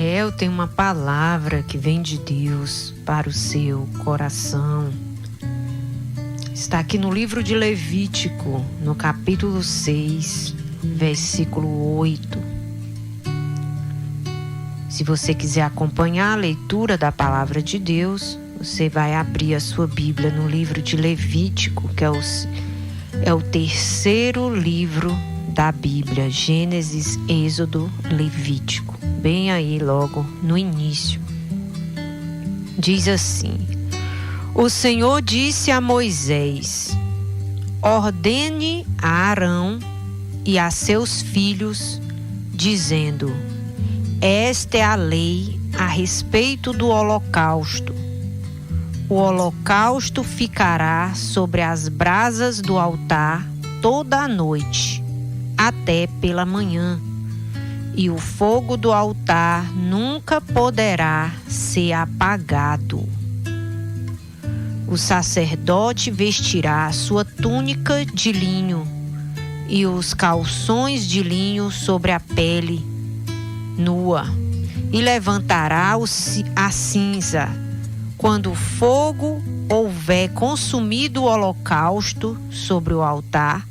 Eu tenho uma palavra que vem de Deus para o seu coração. Está aqui no livro de Levítico, no capítulo 6, versículo 8. Se você quiser acompanhar a leitura da palavra de Deus, você vai abrir a sua Bíblia no livro de Levítico, que é o terceiro livro da Bíblia, Gênesis, Êxodo, Levítico, bem aí logo no início. Diz assim: o Senhor disse a Moisés: ordene a Arão e a seus filhos, dizendo: esta é a lei a respeito do holocausto. O holocausto ficará sobre as brasas do altar toda a noite, até pela manhã, e o fogo do altar nunca poderá ser apagado. O sacerdote vestirá sua túnica de linho e os calções de linho sobre a pele nua, e levantará a cinza quando o fogo houver consumido o holocausto sobre o altar,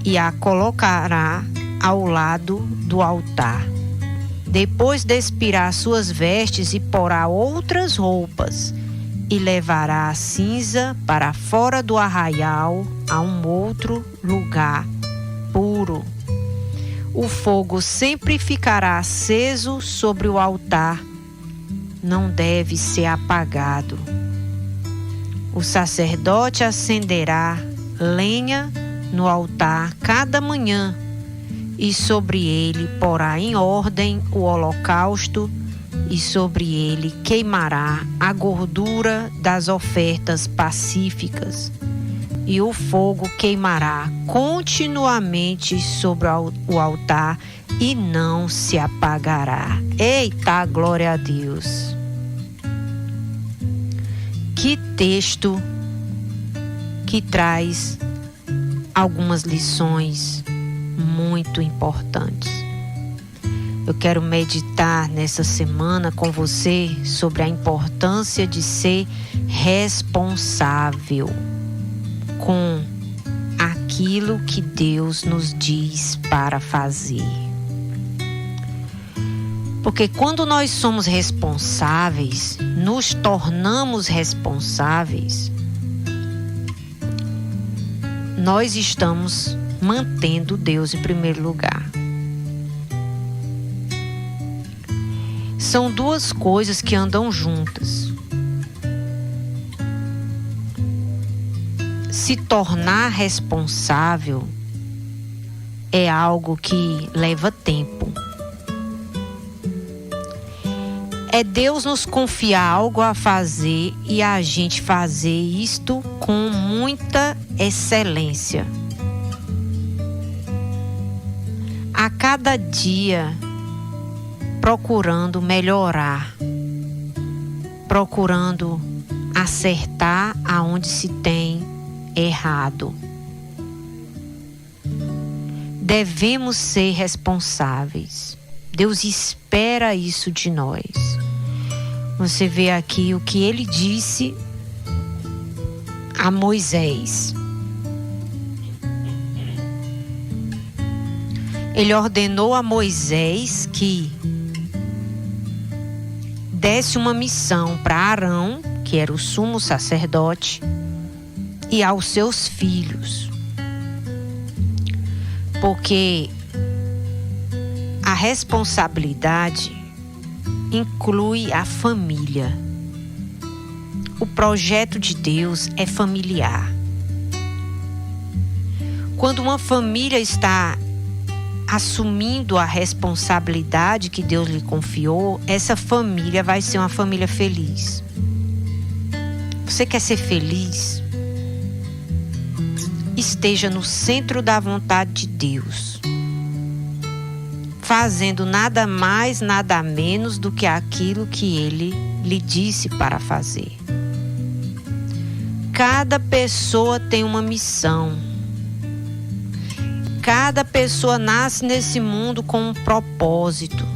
e a colocará ao lado do altar. Depois despirá suas vestes e porá outras roupas, e levará a cinza para fora do arraial a um outro lugar puro. O fogo sempre ficará aceso sobre o altar, não deve ser apagado. O sacerdote acenderá lenha no altar cada manhã, e sobre ele porá em ordem o holocausto, e sobre ele queimará a gordura das ofertas pacíficas, e o fogo queimará continuamente sobre o altar e não se apagará. Eita, glória a Deus! Que texto que traz algumas lições muito importantes. Eu quero meditar nessa semana com você sobre a importância de ser responsável com aquilo que Deus nos diz para fazer. Porque quando nós somos responsáveis, nos tornamos responsáveis, nós estamos mantendo Deus em primeiro lugar. São duas coisas que andam juntas. Se tornar responsável é algo que leva tempo. É Deus nos confiar algo a fazer e a gente fazer isto com muita excelência. A cada dia procurando melhorar, procurando acertar aonde se tem errado. Devemos ser responsáveis. Deus espera isso de nós. Você vê aqui o que ele disse a Moisés. Ele ordenou a Moisés que desse uma missão para Arão, que era o sumo sacerdote, e aos seus filhos. Porque a responsabilidade inclui a família. O projeto de Deus é familiar. Quando uma família está assumindo a responsabilidade que Deus lhe confiou, essa família vai ser uma família feliz. Você quer ser feliz? Esteja no centro da vontade de Deus, fazendo nada mais, nada menos do que aquilo que Ele lhe disse para fazer. Cada pessoa tem uma missão. Cada pessoa nasce nesse mundo com um propósito.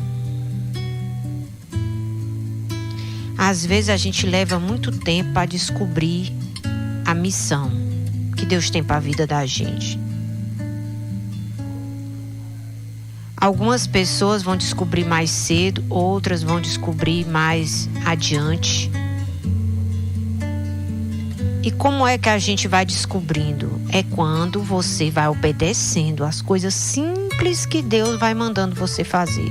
Às vezes a gente leva muito tempo para descobrir a missão que Deus tem para a vida da gente. Algumas pessoas vão descobrir mais cedo, outras vão descobrir mais adiante. E como é que a gente vai descobrindo? É quando você vai obedecendo as coisas simples que Deus vai mandando você fazer.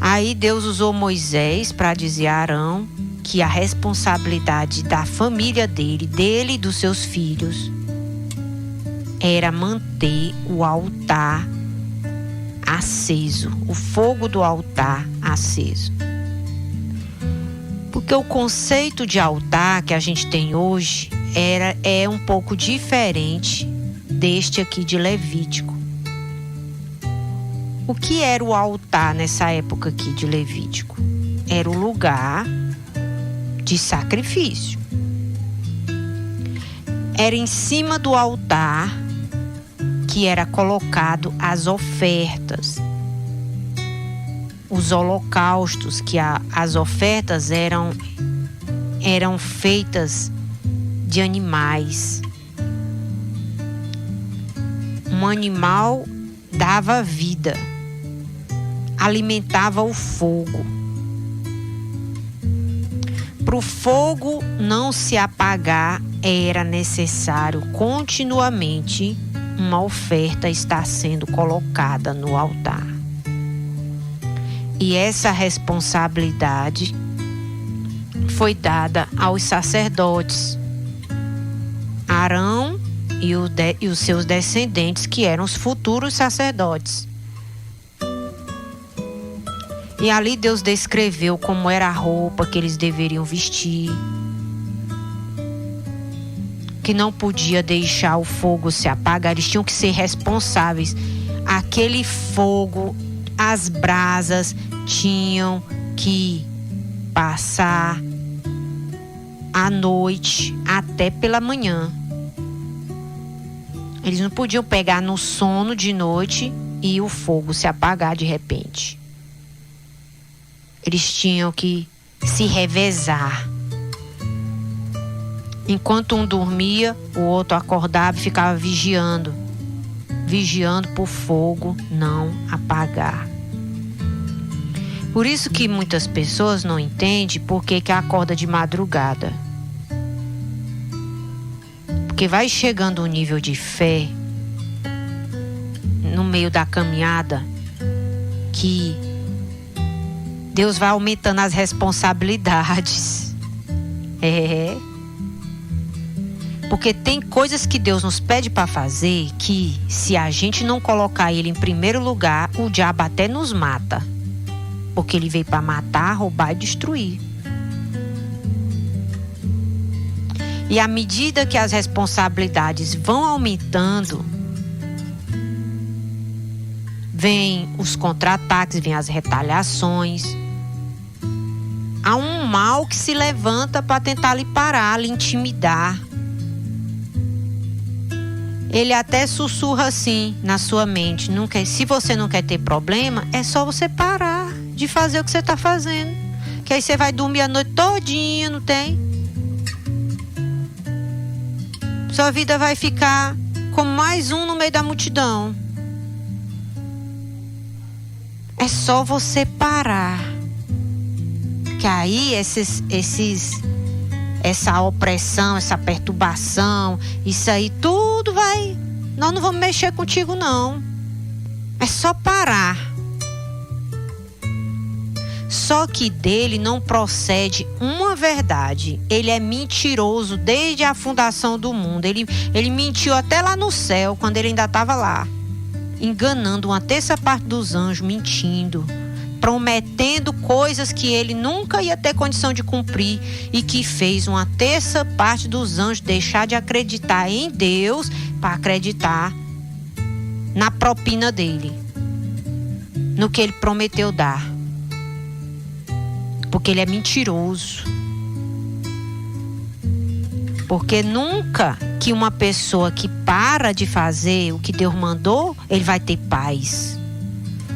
Aí Deus usou Moisés para dizer a Arão que a responsabilidade da família dele e dos seus filhos era manter o altar aceso, o fogo do altar aceso. Porque o conceito de altar que a gente tem hoje é um pouco diferente deste aqui de Levítico. O que era o altar nessa época aqui de Levítico? Era o lugar de sacrifício. Era em cima do altar que era colocado as ofertas, os holocaustos, que as ofertas eram feitas de animais. Um animal dava vida, alimentava o fogo. Para o fogo não se apagar, era necessário continuamente uma oferta estar sendo colocada no altar. E essa responsabilidade foi dada aos sacerdotes, Arão e os seus descendentes, que eram os futuros sacerdotes. E ali Deus descreveu como era a roupa que eles deveriam vestir, que não podia deixar o fogo se apagar, eles tinham que ser responsáveis. Aquele fogo, as brasas tinham que passar a noite até pela manhã. Eles não podiam pegar no sono de noite e o fogo se apagar de repente. Eles tinham que se revezar. Enquanto um dormia, o outro acordava e ficava vigiando para o fogo não apagar. Por isso que muitas pessoas não entendem por que acorda de madrugada. Porque vai chegando um nível de fé no meio da caminhada que Deus vai aumentando as responsabilidades. Porque tem coisas que Deus nos pede para fazer que, se a gente não colocar Ele em primeiro lugar, o diabo até nos mata. Porque ele veio para matar, roubar e destruir. E à medida que as responsabilidades vão aumentando, vem os contra-ataques, vem as retaliações. Há um mal que se levanta para tentar lhe parar, lhe intimidar. Ele até sussurra assim na sua mente: se você não quer ter problema, é só você parar de fazer o que você está fazendo. Que aí você vai dormir a noite todinha, não tem? Sua vida vai ficar como mais um no meio da multidão. É só você parar. Que aí essa opressão, essa perturbação, isso aí tudo vai... Nós não vamos mexer contigo não. É só parar. Só que dele não procede uma verdade. Ele é mentiroso desde a fundação do mundo. Ele mentiu até lá no céu, quando ele ainda estava lá, enganando uma terça parte dos anjos, mentindo, prometendo coisas que ele nunca ia ter condição de cumprir, e que fez uma terça parte dos anjos deixar de acreditar em Deus para acreditar na propina dele, no que ele prometeu dar. Porque ele é mentiroso. Porque nunca que uma pessoa que para de fazer o que Deus mandou, ele vai ter paz.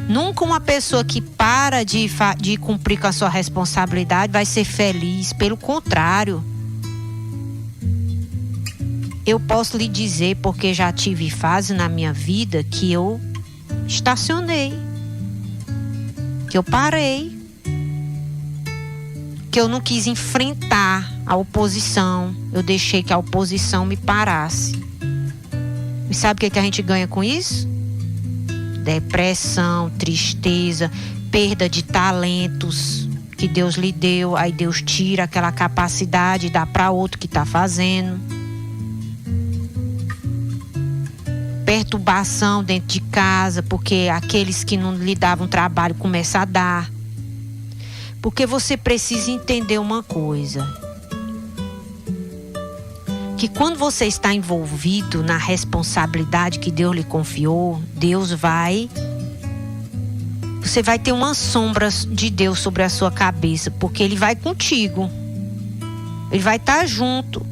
Nunca uma pessoa que para de cumprir com a sua responsabilidade vai ser feliz. Pelo contrário. Eu posso lhe dizer, porque já tive fase na minha vida que eu estacionei. Que eu parei. Que eu não quis enfrentar a oposição. Eu deixei que a oposição me parasse. E sabe o que a gente ganha com isso? Depressão, tristeza, perda de talentos que Deus lhe deu. Aí Deus tira aquela capacidade e dá para outro que está fazendo. Perturbação dentro de casa, porque aqueles que não lhe davam trabalho começam a dar. Porque você precisa entender uma coisa. Que quando você está envolvido na responsabilidade que Deus lhe confiou, você vai ter uma sombra de Deus sobre a sua cabeça, porque Ele vai contigo. Ele vai estar junto.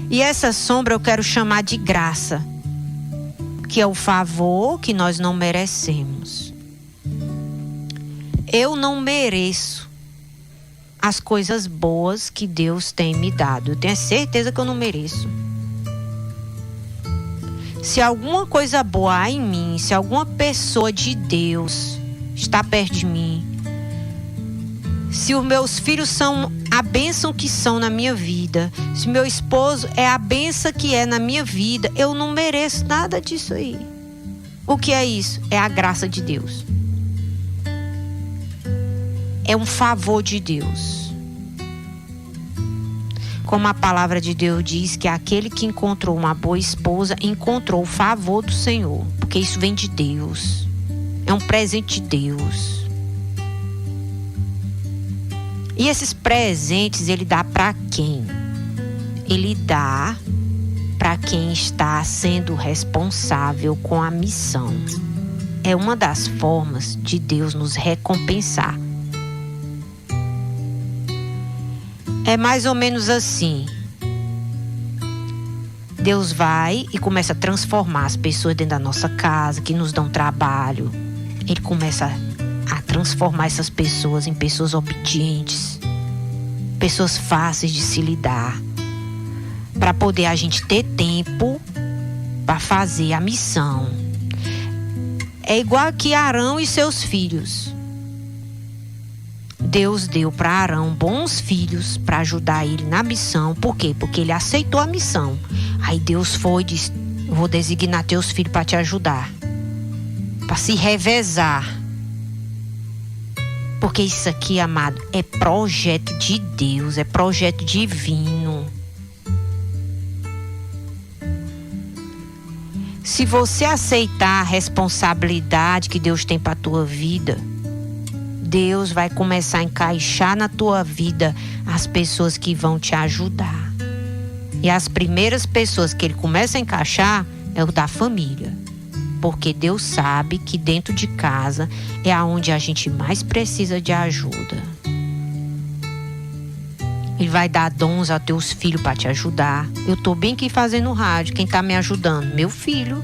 E essa sombra eu quero chamar de graça, que é o favor que nós não merecemos. Eu não mereço as coisas boas que Deus tem me dado. Eu tenho certeza que eu não mereço. Se alguma coisa boa há em mim, se alguma pessoa de Deus está perto de mim, se os meus filhos são a bênção que são na minha vida, se meu esposo é a bênção que é na minha vida, eu não mereço nada disso aí. O que é isso? É a graça de Deus. É um favor de Deus. Como a palavra de Deus diz, que aquele que encontrou uma boa esposa encontrou o favor do Senhor, porque isso vem de Deus. É um presente de Deus. E esses presentes Ele dá para quem? Ele dá para quem está sendo responsável com a missão. É uma das formas de Deus nos recompensar. É mais ou menos assim. Deus vai e começa a transformar as pessoas dentro da nossa casa, que nos dão trabalho. Ele começa a transformar essas pessoas em pessoas obedientes, pessoas fáceis de se lidar, para poder a gente ter tempo para fazer a missão. É igual que Arão e seus filhos. Deus deu para Arão bons filhos para ajudar ele na missão. Por quê? Porque ele aceitou a missão. Aí Deus foi e disse: eu vou designar teus filhos para te ajudar, para se revezar. Porque isso aqui, amado, é projeto de Deus, é projeto divino. Se você aceitar a responsabilidade que Deus tem para a tua vida, Deus vai começar a encaixar na tua vida as pessoas que vão te ajudar. E as primeiras pessoas que Ele começa a encaixar é o da família. Porque Deus sabe que dentro de casa é aonde a gente mais precisa de ajuda. Ele vai dar dons a teus filhos para te ajudar. Eu estou bem aqui fazendo rádio. Quem está me ajudando? Meu filho.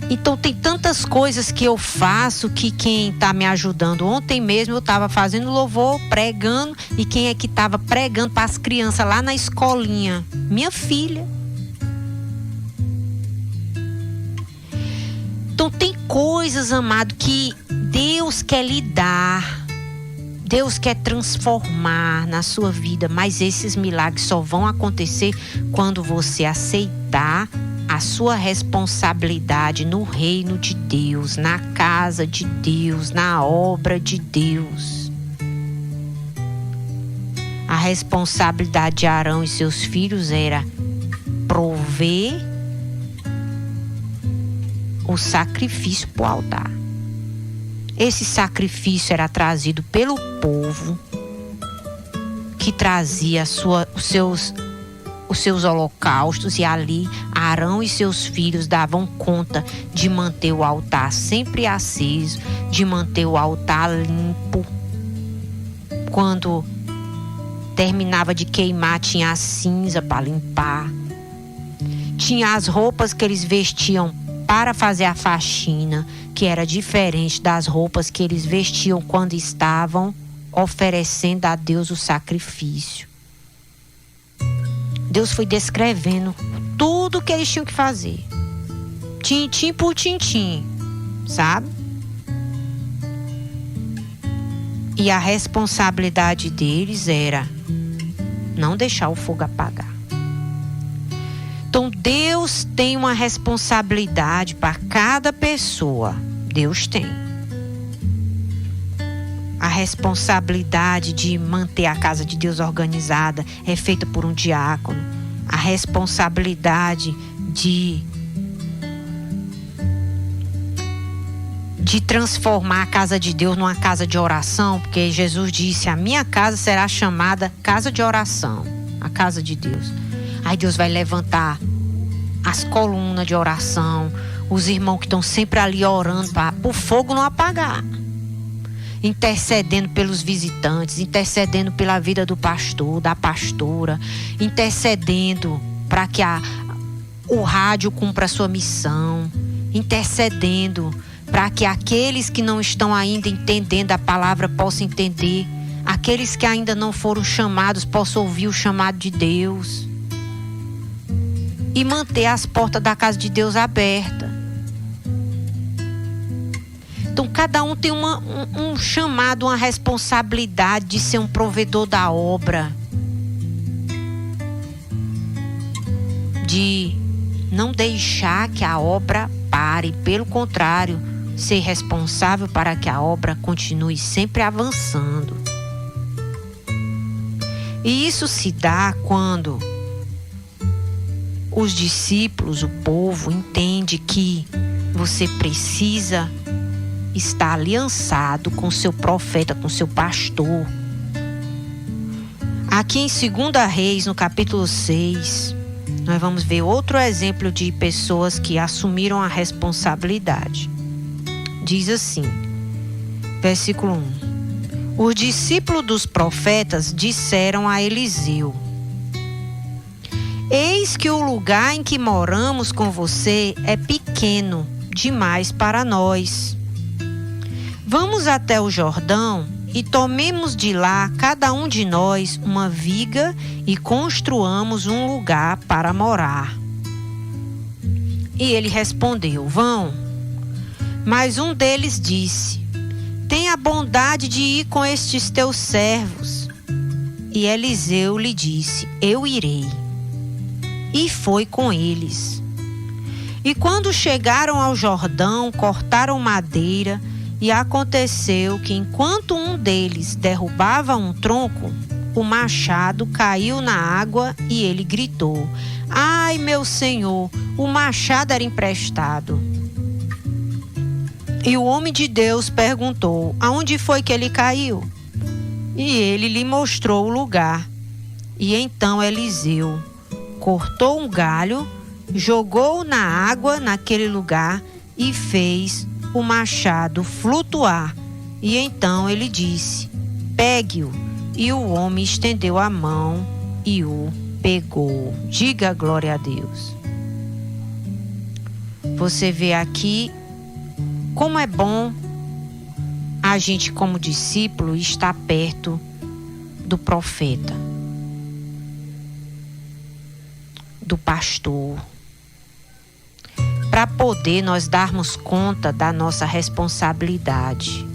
Então tem tantas coisas que eu faço que quem está me ajudando. Ontem mesmo eu estava fazendo louvor, pregando. E quem é que estava pregando para as crianças lá na escolinha? Minha filha. Então tem coisas, amado, que Deus quer lhe dar. Deus quer transformar na sua vida. Mas esses milagres só vão acontecer quando você aceitar a sua responsabilidade no reino de Deus, na casa de Deus, na obra de Deus. A responsabilidade de Arão e seus filhos era prover o sacrifício para o altar. Esse sacrifício era trazido pelo povo, que trazia os seus holocaustos, e ali Arão e seus filhos davam conta de manter o altar sempre aceso, de manter o altar limpo. Quando terminava de queimar, tinha a cinza para limpar. Tinha as roupas que eles vestiam para fazer a faxina, que era diferente das roupas que eles vestiam quando estavam oferecendo a Deus o sacrifício. Deus foi descrevendo tudo que eles tinham que fazer, tintim por tintim, sabe? E a responsabilidade deles era não deixar o fogo apagar. Então Deus tem uma responsabilidade para cada pessoa. Deus tem a responsabilidade de manter a casa de Deus organizada, é feita por um diácono. A responsabilidade de transformar a casa de Deus numa casa de oração, porque Jesus disse: a minha casa será chamada casa de oração, a casa de Deus. Aí Deus vai levantar as colunas de oração, os irmãos que estão sempre ali orando para o fogo não apagar, intercedendo pelos visitantes, intercedendo pela vida do pastor, da pastora, intercedendo para que o rádio cumpra a sua missão, intercedendo para que aqueles que não estão ainda entendendo a palavra possam entender, aqueles que ainda não foram chamados possam ouvir o chamado de Deus e manter as portas da casa de Deus abertas. Então cada um tem um chamado, uma responsabilidade de ser um provedor da obra, de não deixar que a obra pare, pelo contrário, ser responsável para que a obra continue sempre avançando. E isso se dá quando os discípulos, o povo, entende que você precisa estar aliançado com seu profeta, com seu pastor. Aqui em 2 Reis, no capítulo 6, nós vamos ver outro exemplo de pessoas que assumiram a responsabilidade. Diz assim, versículo 1: os discípulos dos profetas disseram a Eliseu: eis que o lugar em que moramos com você é pequeno demais para nós. Vamos até o Jordão e tomemos de lá, cada um de nós, uma viga e construamos um lugar para morar. E ele respondeu: vão. Mas um deles disse: tenha a bondade de ir com estes teus servos. E Eliseu lhe disse: eu irei. E foi com eles. E quando chegaram ao Jordão, cortaram madeira, e aconteceu que enquanto um deles derrubava um tronco, o machado caiu na água e ele gritou: ai, meu senhor, o machado era emprestado. E o homem de Deus perguntou: aonde foi que ele caiu? E ele lhe mostrou o lugar. E então Eliseu cortou um galho, jogou na água naquele lugar e fez o machado flutuar. E então ele disse: pegue-o. E o homem estendeu a mão e o pegou. Diga glória a Deus. Você vê aqui como é bom a gente, como discípulo, estar perto do profeta, do pastor, para poder nós darmos conta da nossa responsabilidade.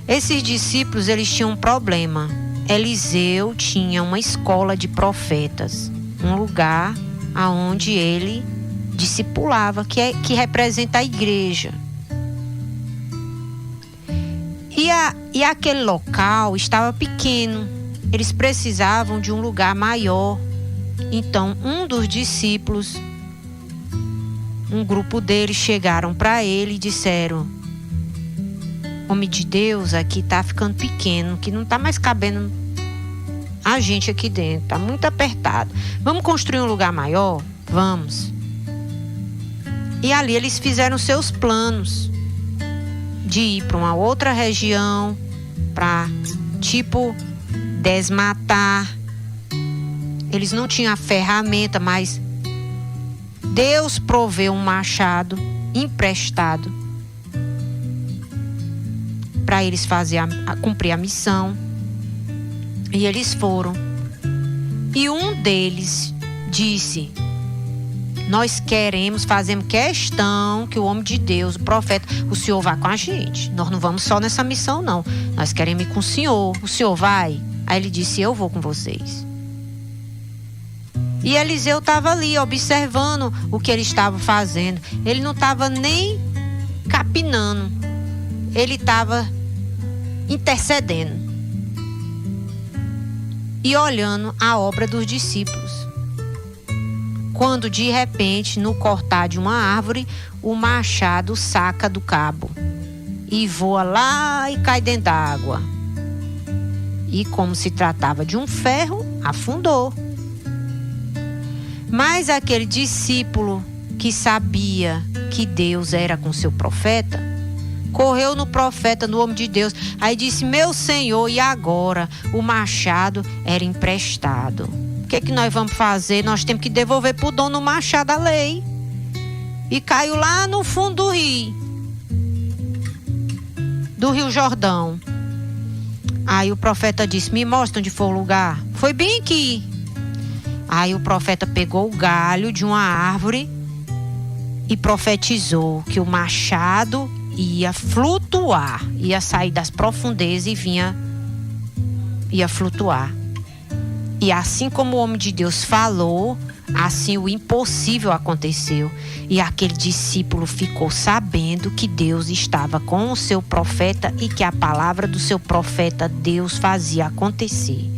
Esses discípulos, eles tinham um problema. Eliseu tinha uma escola de profetas, um lugar aonde ele discipulava, que representa a igreja. E aquele local estava pequeno, eles precisavam de um lugar maior. Então, um dos discípulos, um grupo deles, chegaram para ele e disseram: homem de Deus, aqui está ficando pequeno, que não está mais cabendo a gente aqui dentro, está muito apertado. Vamos construir um lugar maior? Vamos. E ali eles fizeram seus planos de ir para uma outra região, para desmatar. Eles não tinham a ferramenta, mas Deus proveu um machado emprestado para eles cumprir a missão. E eles foram. E um deles disse: nós fazemos questão que o homem de Deus, o profeta, o senhor vá com a gente. Nós não vamos só nessa missão, não. Nós queremos ir com o senhor. O senhor vai? Aí ele disse: eu vou com vocês. E Eliseu estava ali observando o que ele estava fazendo. Ele não estava nem capinando. Ele estava intercedendo e olhando a obra dos discípulos. Quando de repente, no cortar de uma árvore, o machado saca do cabo e voa lá e cai dentro da água. E como se tratava de um ferro, afundou. Mas aquele discípulo que sabia que Deus era com seu profeta, correu no profeta, no homem de Deus. Aí disse: meu Senhor, e agora? O machado era emprestado. O que é que nós vamos fazer? Nós temos que devolver para o dono o machado, a lei. E caiu lá no fundo do Rio Jordão. Aí o profeta disse: me mostra onde foi o lugar. Foi bem aqui. Aí o profeta pegou o galho de uma árvore e profetizou que o machado ia flutuar, ia sair das profundezas e ia flutuar. E assim como o homem de Deus falou, assim o impossível aconteceu. E aquele discípulo ficou sabendo que Deus estava com o seu profeta e que a palavra do seu profeta Deus fazia acontecer.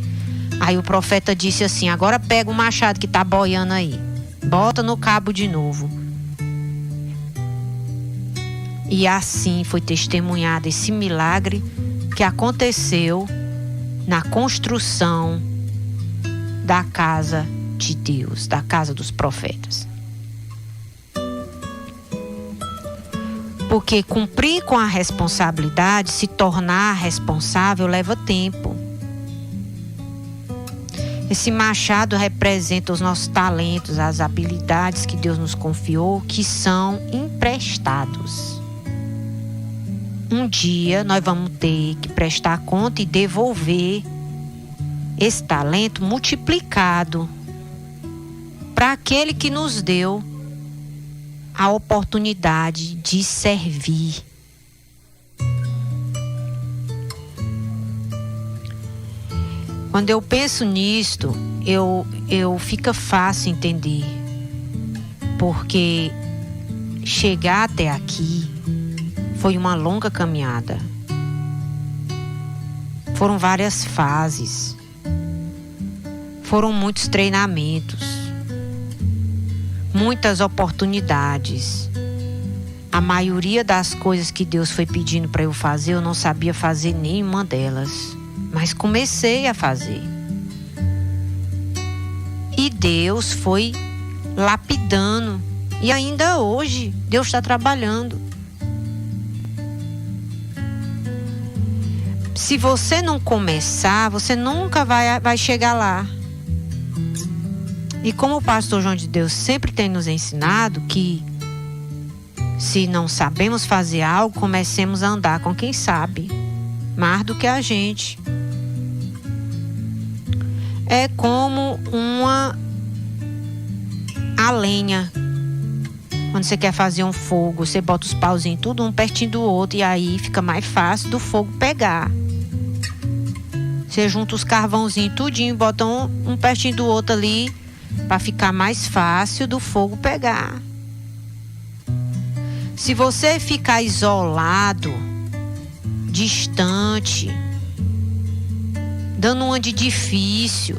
Aí o profeta disse assim: agora pega o machado que está boiando aí, bota no cabo de novo. E assim foi testemunhado esse milagre que aconteceu na construção da casa de Deus, da casa dos profetas. Porque cumprir com a responsabilidade, se tornar responsável, leva tempo. Esse machado representa os nossos talentos, as habilidades que Deus nos confiou, que são emprestados. Um dia nós vamos ter que prestar conta e devolver esse talento multiplicado para aquele que nos deu a oportunidade de servir. Quando eu penso nisto, fica fácil entender, porque chegar até aqui foi uma longa caminhada. Foram várias fases, foram muitos treinamentos, muitas oportunidades. A maioria das coisas que Deus foi pedindo para eu fazer, eu não sabia fazer nenhuma delas. Mas comecei a fazer. E Deus foi lapidando. E ainda hoje, Deus está trabalhando. Se você não começar, você nunca vai chegar lá. E como o pastor João de Deus sempre tem nos ensinado que se não sabemos fazer algo, comecemos a andar com quem sabe. Mais do que a gente. É como a lenha. Quando você quer fazer um fogo, você bota os pauzinhos tudo um pertinho do outro e aí fica mais fácil do fogo pegar. Você junta os carvãozinhos tudinho, bota um pertinho do outro ali para ficar mais fácil do fogo pegar. Se você ficar isolado, distante, dando uma de difícil,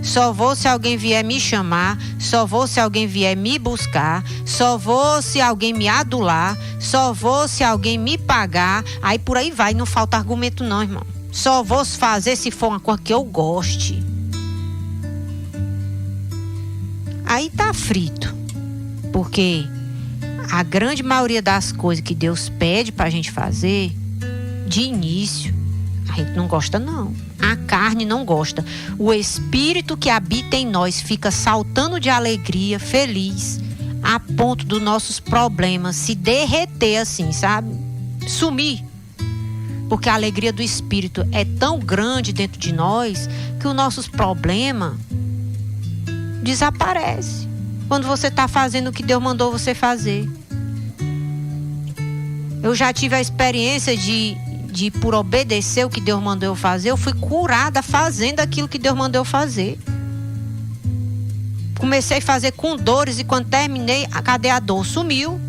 só vou se alguém vier me chamar, só vou se alguém vier me buscar, só vou se alguém me adular, só vou se alguém me pagar, aí por aí vai, não falta argumento não, irmão. Só vou fazer se for uma coisa que eu goste. Aí tá frito, porque a grande maioria das coisas que Deus pede pra gente fazer, de início, a gente não gosta não. A carne não gosta. O Espírito que habita em nós fica saltando de alegria, feliz, a ponto dos nossos problemas se derreter assim, sabe? Sumir. Porque a alegria do Espírito é tão grande dentro de nós que os nossos problemas desaparecem quando você está fazendo o que Deus mandou você fazer. Eu já tive a experiência de por obedecer o que Deus mandou eu fazer, eu fui curada fazendo aquilo que Deus mandou eu fazer. Comecei a fazer com dores e quando terminei, cadê a dor? Sumiu.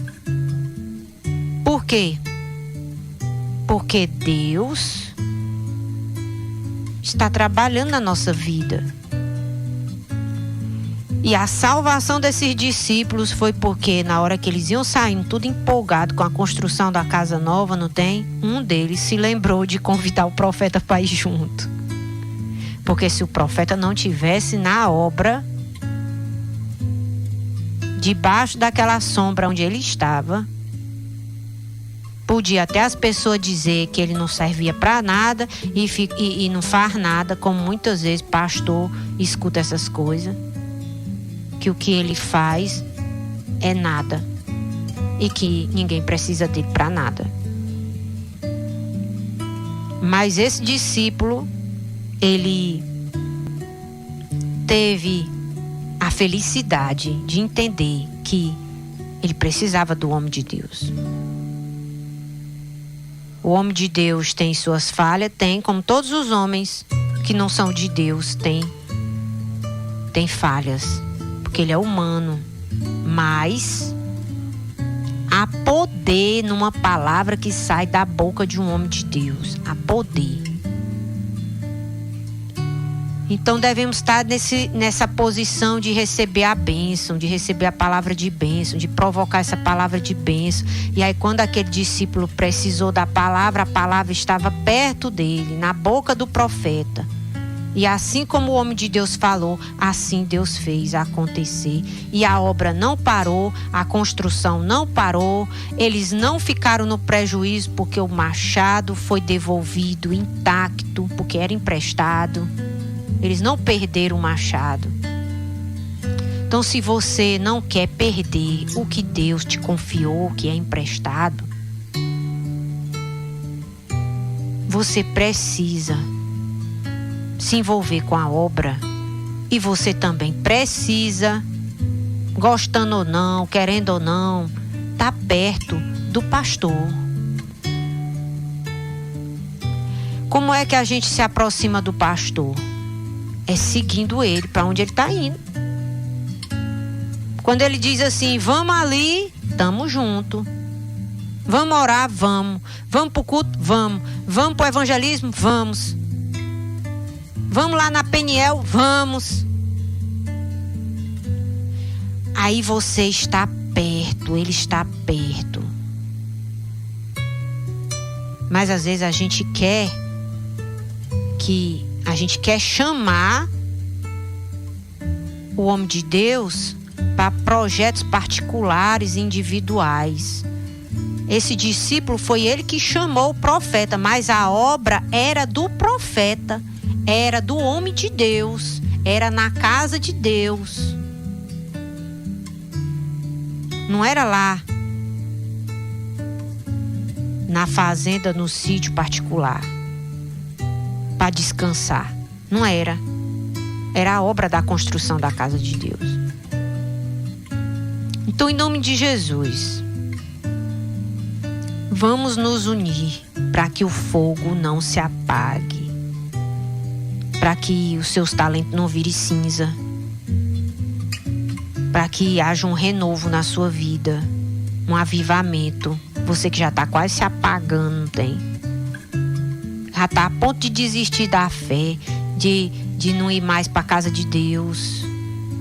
Por quê? Porque Deus está trabalhando na nossa vida. E a salvação desses discípulos foi porque na hora que eles iam saindo, tudo empolgado com a construção da casa nova, não tem? Um deles se lembrou de convidar o profeta para ir junto. Porque se o profeta não tivesse na obra, debaixo daquela sombra onde ele estava, podia até as pessoas dizer que ele não servia para nada e não faz nada, como muitas vezes pastor escuta essas coisas. Que o que ele faz é nada e que ninguém precisa dele para nada. Mas esse discípulo, ele teve a felicidade de entender que ele precisava do homem de Deus. O homem de Deus tem suas falhas, tem, como todos os homens que não são de Deus, tem falhas. Porque ele é humano, mas há poder numa palavra que sai da boca de um homem de Deus. Há poder. Então devemos estar nessa posição de receber a bênção, de receber a palavra de bênção, de provocar essa palavra de bênção. E aí quando aquele discípulo precisou da palavra, a palavra estava perto dele, na boca do profeta. E assim como o homem de Deus falou, assim Deus fez acontecer. E a obra não parou, a construção não parou, eles não ficaram no prejuízo porque o machado foi devolvido intacto, porque era emprestado. Eles não perderam o machado. Então, se você não quer perder o que Deus te confiou, que é emprestado, você precisa se envolver com a obra. E você também precisa, gostando ou não, querendo ou não, estar perto do pastor. Como é que a gente se aproxima do pastor? É seguindo ele para onde ele está indo. Quando ele diz assim, vamos ali, estamos juntos. Vamos orar, vamos. Vamos para o culto, vamos. Vamos para o evangelismo, vamos. Vamos lá na Peniel, vamos. Aí você está perto, ele está perto. Mas às vezes a gente quer chamar o homem de Deus para projetos particulares, individuais. Esse discípulo foi ele que chamou o profeta, mas a obra era do profeta. Era do homem de Deus, era na casa de Deus. Não era lá na fazenda, no sítio particular, para descansar. Não era. Era a obra da construção da casa de Deus. Então, em nome de Jesus, vamos nos unir para que o fogo não se apague. Para que os seus talentos não virem cinza. Para que haja um renovo na sua vida. Um avivamento. Você que já está quase se apagando, não tem? Já está a ponto de desistir da fé. De não ir mais para a casa de Deus.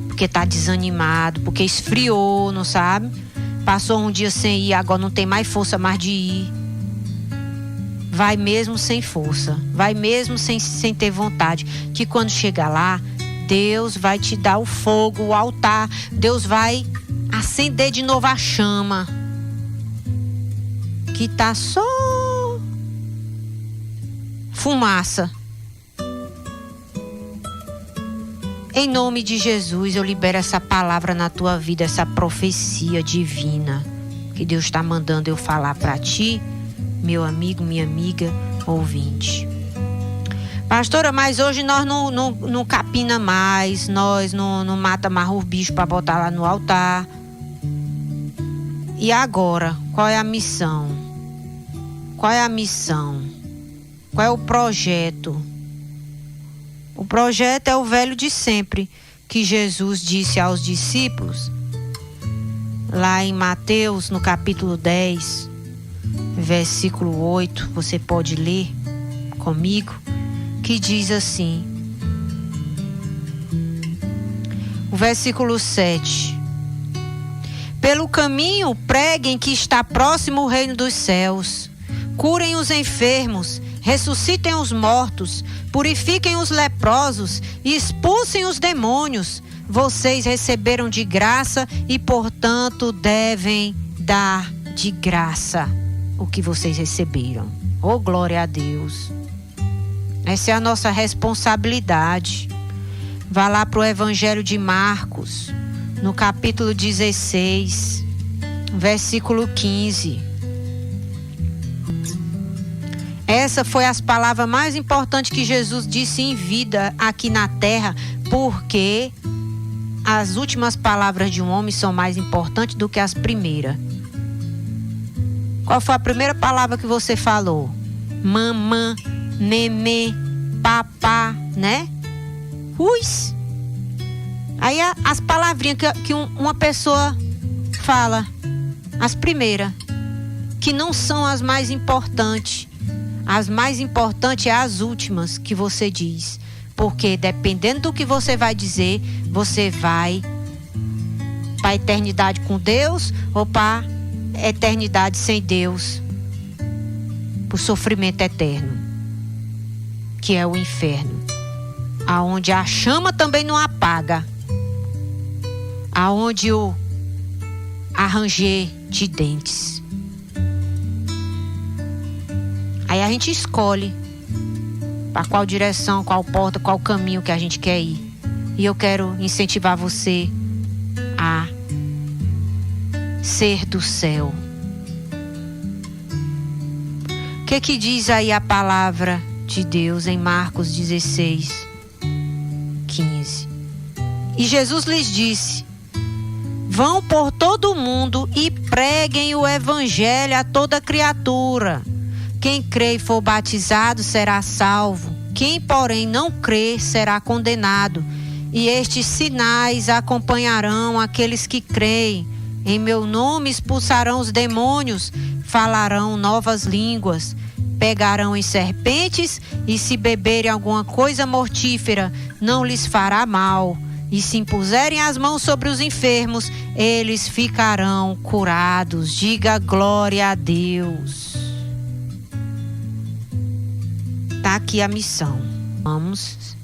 Porque está desanimado. Porque esfriou, não sabe? Passou um dia sem ir, agora não tem mais força mais de ir. Vai mesmo sem força, vai mesmo sem ter vontade, que quando chegar lá, Deus vai te dar o fogo, o altar, Deus vai acender de novo a chama, que tá só fumaça, Em nome de Jesus, eu libero essa palavra na tua vida, essa profecia divina que Deus está mandando eu falar para ti, meu amigo, minha amiga, ouvinte. Pastora, mas hoje nós não capina mais, nós não mata mais o bicho para botar lá no altar. E agora, qual é a missão? Qual é a missão? Qual é o projeto? O projeto é o velho de sempre, que Jesus disse aos discípulos, lá em Mateus, no capítulo 10, versículo 8, você pode ler comigo, que diz assim, o versículo 7, pelo caminho preguem que está próximo o reino dos céus, curem os enfermos, ressuscitem os mortos, purifiquem os leprosos e expulsem os demônios. Vocês receberam de graça e, portanto, devem dar de graça o que vocês receberam. Oh, glória a Deus! Essa é a nossa responsabilidade. Vá lá para o Evangelho de Marcos, no capítulo 16, versículo 15. Essa foi as palavras mais importantes que Jesus disse em vida aqui na terra, porque as últimas palavras de um homem são mais importantes do que as primeiras. Qual foi a primeira palavra que você falou? Mamã, nenê, papá, né? Uis. Aí as palavrinhas que uma pessoa fala, as primeiras, que não são as mais importantes. As mais importantes é as últimas que você diz. Porque dependendo do que você vai dizer, você vai para a eternidade com Deus ou para a eternidade sem Deus, para o sofrimento eterno, que é o inferno, aonde a chama também não apaga, aonde o ranger de dentes. Aí a gente escolhe para qual direção, qual porta, qual caminho que a gente quer ir. E eu quero incentivar você a ser do céu. O que diz aí a palavra de Deus em Marcos 16, 15? E Jesus lhes disse: vão por todo o mundo e preguem o evangelho a toda criatura. Quem crê e for batizado será salvo. Quem, porém, não crê será condenado. E estes sinais acompanharão aqueles que creem. Em meu nome expulsarão os demônios, falarão novas línguas, pegarão em serpentes, e se beberem alguma coisa mortífera, não lhes fará mal. E se impuserem as mãos sobre os enfermos, eles ficarão curados. Diga glória a Deus. Está aqui a missão. Vamos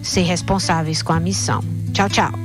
ser responsáveis com a missão. Tchau, tchau.